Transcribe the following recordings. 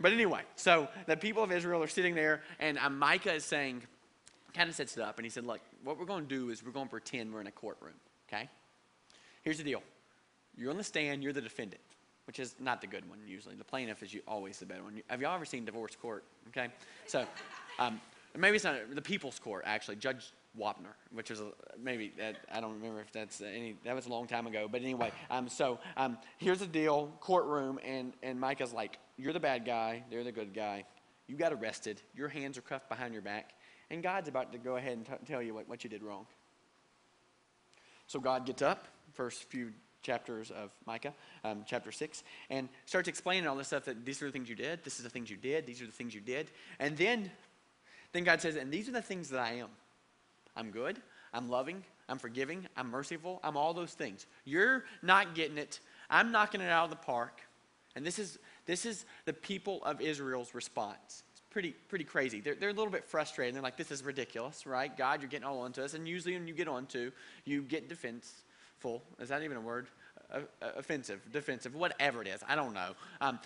But anyway, so the people of Israel are sitting there, and Micah is saying, kind of sets it up, and he said, look, what we're going to do is we're going to pretend we're in a courtroom, okay? Here's the deal. You're on the stand, you're the defendant, which is not the good one usually. The plaintiff is always the better one. Have y'all ever seen divorce court, okay? So maybe it's not the people's court, actually, Judge Wapner, which is maybe, I don't remember if that's that was a long time ago. But anyway, here's the deal, courtroom, and Micah's like, you're the bad guy, they're the good guy. You got arrested, your hands are cuffed behind your back, and God's about to go ahead and tell you what you did wrong. So God gets up, first few chapters of Micah, chapter 6, and starts explaining all this stuff, that these are the things you did, this is the things you did, these are the things you did. And then God says, and these are the things that I am. I'm good, I'm loving, I'm forgiving, I'm merciful, I'm all those things. You're not getting it. I'm knocking it out of the park. And this is the people of Israel's response. It's pretty crazy. They're a little bit frustrated. They're like, this is ridiculous, right? God, you're getting all onto us. And usually when you get onto, you get defensive. Is that even a word? Offensive, defensive, whatever it is. I don't know.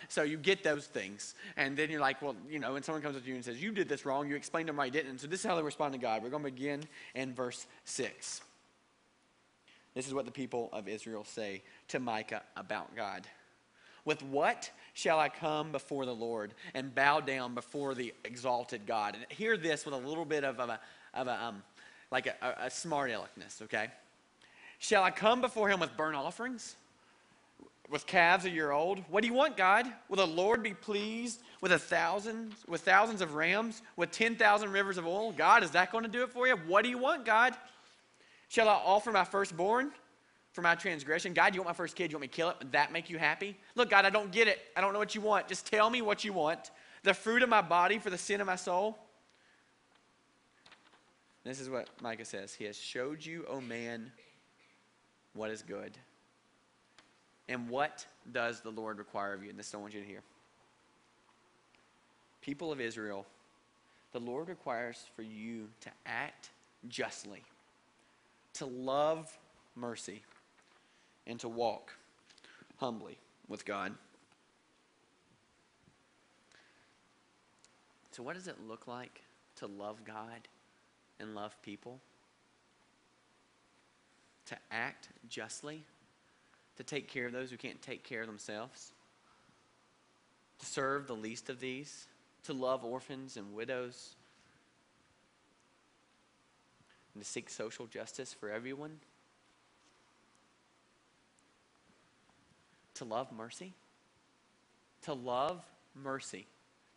So you get those things. And then you're like, well, when someone comes up to you and says, you did this wrong, you explain to them why you didn't. And so this is how they respond to God. We're going to begin in verse 6. This is what the people of Israel say to Micah about God. With what shall I come before the Lord and bow down before the exalted God? And hear this with a little bit of a smart aleckness, okay? Shall I come before him with burnt offerings? With calves a year old? What do you want, God? Will the Lord be pleased with thousands of rams, with 10,000 rivers of oil? God, is that going to do it for you? What do you want, God? Shall I offer my firstborn for my transgression? God, you want my first kid? You want me to kill it? Would that make you happy? Look, God, I don't get it. I don't know what you want. Just tell me what you want. The fruit of my body for the sin of my soul? This is what Micah says. He has showed you, O man, what is good. And what does the Lord require of you? And this I want you to hear. People of Israel, the Lord requires for you to act justly, to love mercy, and to walk humbly with God. So what does it look like to love God and love people? To act justly, to take care of those who can't take care of themselves, to serve the least of these, to love orphans and widows, and to seek social justice for everyone, to love mercy,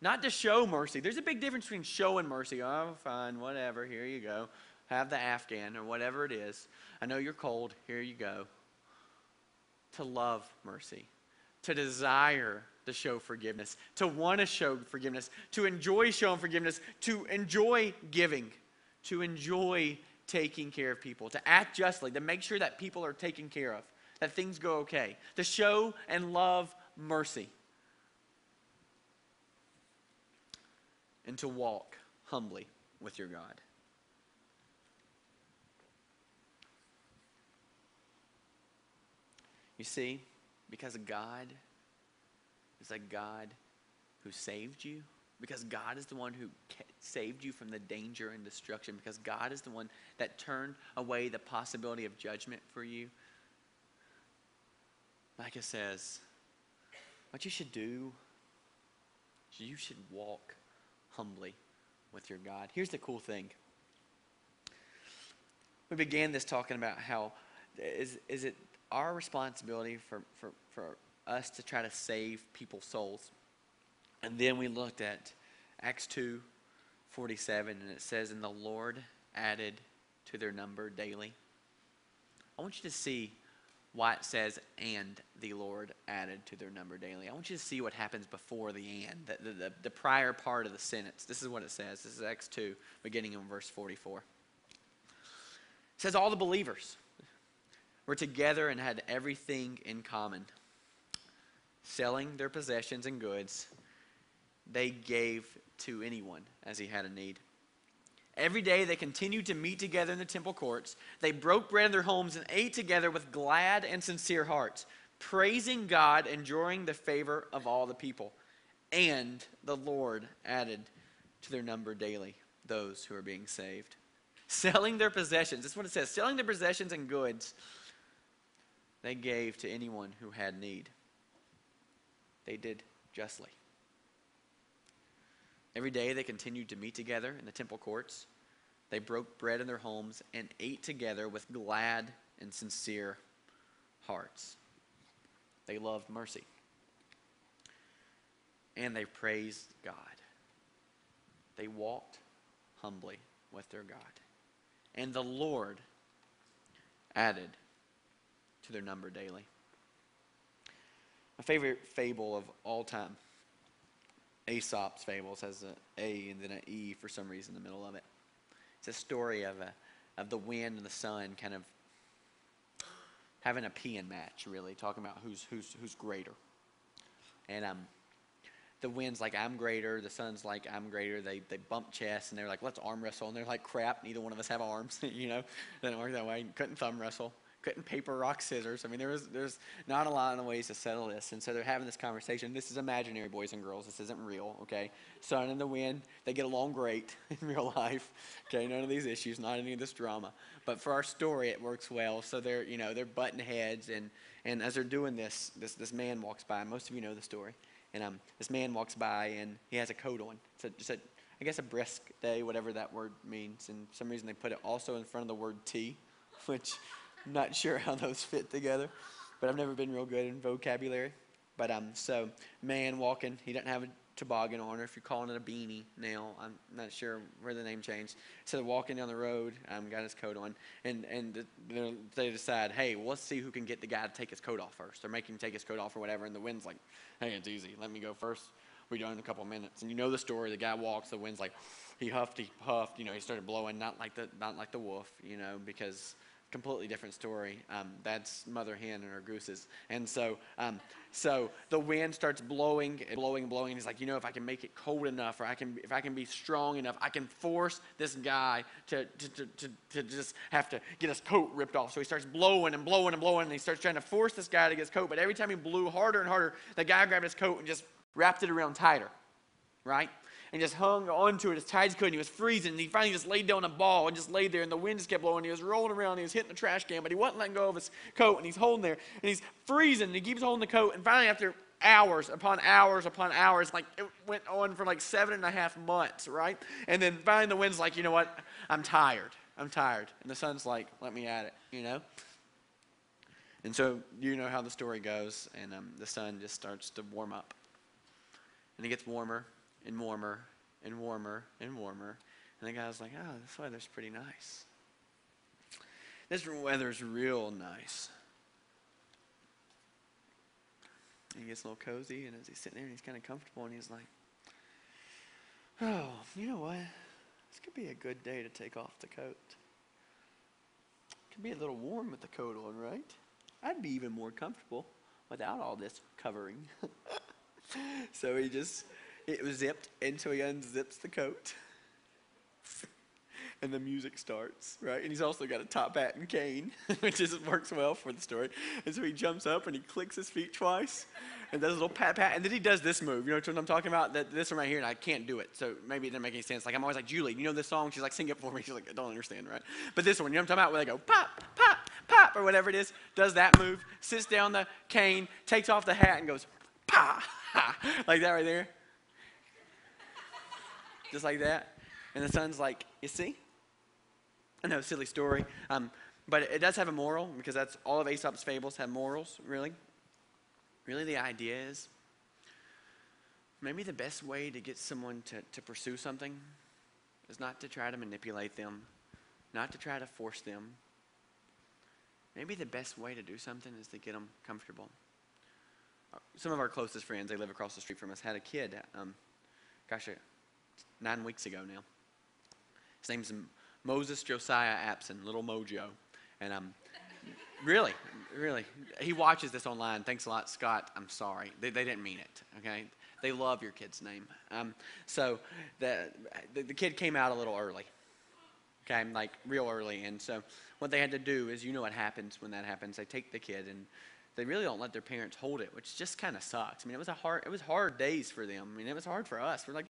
not to show mercy. There's a big difference between show and mercy. Oh, fine, whatever, here you go. Have the Afghan or whatever it is. I know you're cold. Here you go. To love mercy. To desire to show forgiveness. To want to show forgiveness. To enjoy showing forgiveness. To enjoy giving. To enjoy taking care of people. To act justly. To make sure that people are taken care of. That things go okay. To show and love mercy. And to walk humbly with your God. You see, because God is a God who saved you, because God is the one who saved you from the danger and destruction, because God is the one that turned away the possibility of judgment for you, Micah says, what you should do is you should walk humbly with your God. Here's the cool thing. We began this talking about how is it our responsibility for us to try to save people's souls. And then we looked at Acts 2:47, and it says, and the Lord added to their number daily. I want you to see why it says, and the Lord added to their number daily. I want you to see what happens before the and, the prior part of the sentence. This is what it says. This is Acts 2, beginning in verse 44. It says, all the believers were together and had everything in common. Selling their possessions and goods, they gave to anyone as he had a need. Every day they continued to meet together in the temple courts. They broke bread in their homes and ate together with glad and sincere hearts, praising God, enjoying the favor of all the people. And the Lord added to their number daily those who are being saved. Selling their possessions, that's what it says, selling their possessions and goods, they gave to anyone who had need. They did justly. Every day they continued to meet together in the temple courts. They broke bread in their homes and ate together with glad and sincere hearts. They loved mercy. And they praised God. They walked humbly with their God. And the Lord added to their number daily. My favorite fable of all time, Aesop's Fables, has an A and then an E for some reason in the middle of it. It's a story of the wind and the sun kind of having a peeing match, really, talking about who's greater. And the wind's like, I'm greater. The sun's like, I'm greater. They bump chests, and they're like, let's arm wrestle. And they're like, crap, neither one of us have arms. Doesn't work that way. Couldn't thumb wrestle. Couldn't paper, rock, scissors. I mean, there's not a lot of ways to settle this. And so they're having this conversation. This is imaginary, boys and girls. This isn't real, okay? Sun and the wind, they get along great in real life. Okay, none of these issues, not any of this drama. But for our story, it works well. So they're butting heads, and as they're doing this man walks by. Most of you know the story. And this man walks by, and he has a coat on. It's I guess a brisk day, whatever that word means. And for some reason they put it also in front of the word tea, which I'm not sure how those fit together. But I've never been real good in vocabulary. But so man walking, he doesn't have a toboggan on, or if you're calling it a beanie now, I'm not sure where the name changed. So they're walking down the road, got his coat on, and they decide, hey, well, let's see who can get the guy to take his coat off first. They're making him take his coat off or whatever, and the wind's like, hey, it's easy, let me go first. We're done in a couple of minutes. And you know the story. The guy walks, the wind's like, he huffed, he puffed, he started blowing, not like the wolf, because completely different story. That's mother hen and her gooses. And so the wind starts blowing and blowing and blowing. And he's like, if I can make it cold enough, or if I can be strong enough, I can force this guy to just have to get his coat ripped off. So he starts blowing and blowing and blowing, and he starts trying to force this guy to get his coat. But every time he blew harder and harder, the guy grabbed his coat and just wrapped it around tighter, right? And just hung onto it as tight as he could. And he was freezing. And he finally just laid down a ball and just laid there. And the wind just kept blowing. He was rolling around. And he was hitting the trash can. But he wasn't letting go of his coat. And he's holding there. And he's freezing. And he keeps holding the coat. And finally, after hours upon hours upon hours, like it went on for like 7.5 months, right? And then finally the wind's like, you know what? I'm tired. And the sun's like, let me at it, And so you know how the story goes. And the sun just starts to warm up. And it gets warmer and warmer and warmer and warmer. And the guy's like, oh, this weather's pretty nice. This weather's real nice. And he gets a little cozy, and as he's sitting there, and he's kind of comfortable, and he's like, oh, you know what? This could be a good day to take off the coat. It could be a little warm with the coat on, right? I'd be even more comfortable without all this covering. So it was zipped, and so he unzips the coat. And the music starts, right? And he's also got a top hat and cane, which works well for the story. And so he jumps up and he clicks his feet twice and does a little pat. And then he does this move. You know what I'm talking about? This one right here, and I can't do it. So maybe it didn't make any sense. Like, I'm always like, Julie, you know this song? She's like, sing it for me. She's like, I don't understand, right? But this one, you know what I'm talking about? Where they go, pop, pop, pop, or whatever it is, does that move, sits down the cane, takes off the hat, and goes, pa, like that right there. Just like that. And the son's like, you see? I know, silly story. But it does have a moral, because that's all of Aesop's fables have morals, really. Really the idea is maybe the best way to get someone to pursue something is not to try to manipulate them, not to try to force them. Maybe the best way to do something is to get them comfortable. Some of our closest friends, they live across the street from us, had a kid, 9 weeks ago now. His name's Moses Josiah Apson, little Mojo. And really, he watches this online. Thanks a lot, Scott. I'm sorry. They didn't mean it, okay? They love your kid's name. So the kid came out a little early, okay, like real early. And so what they had to do is, you know what happens when that happens. They take the kid and they really don't let their parents hold it, which just kind of sucks. I mean, it was hard days for them. I mean, it was hard for us. We're like,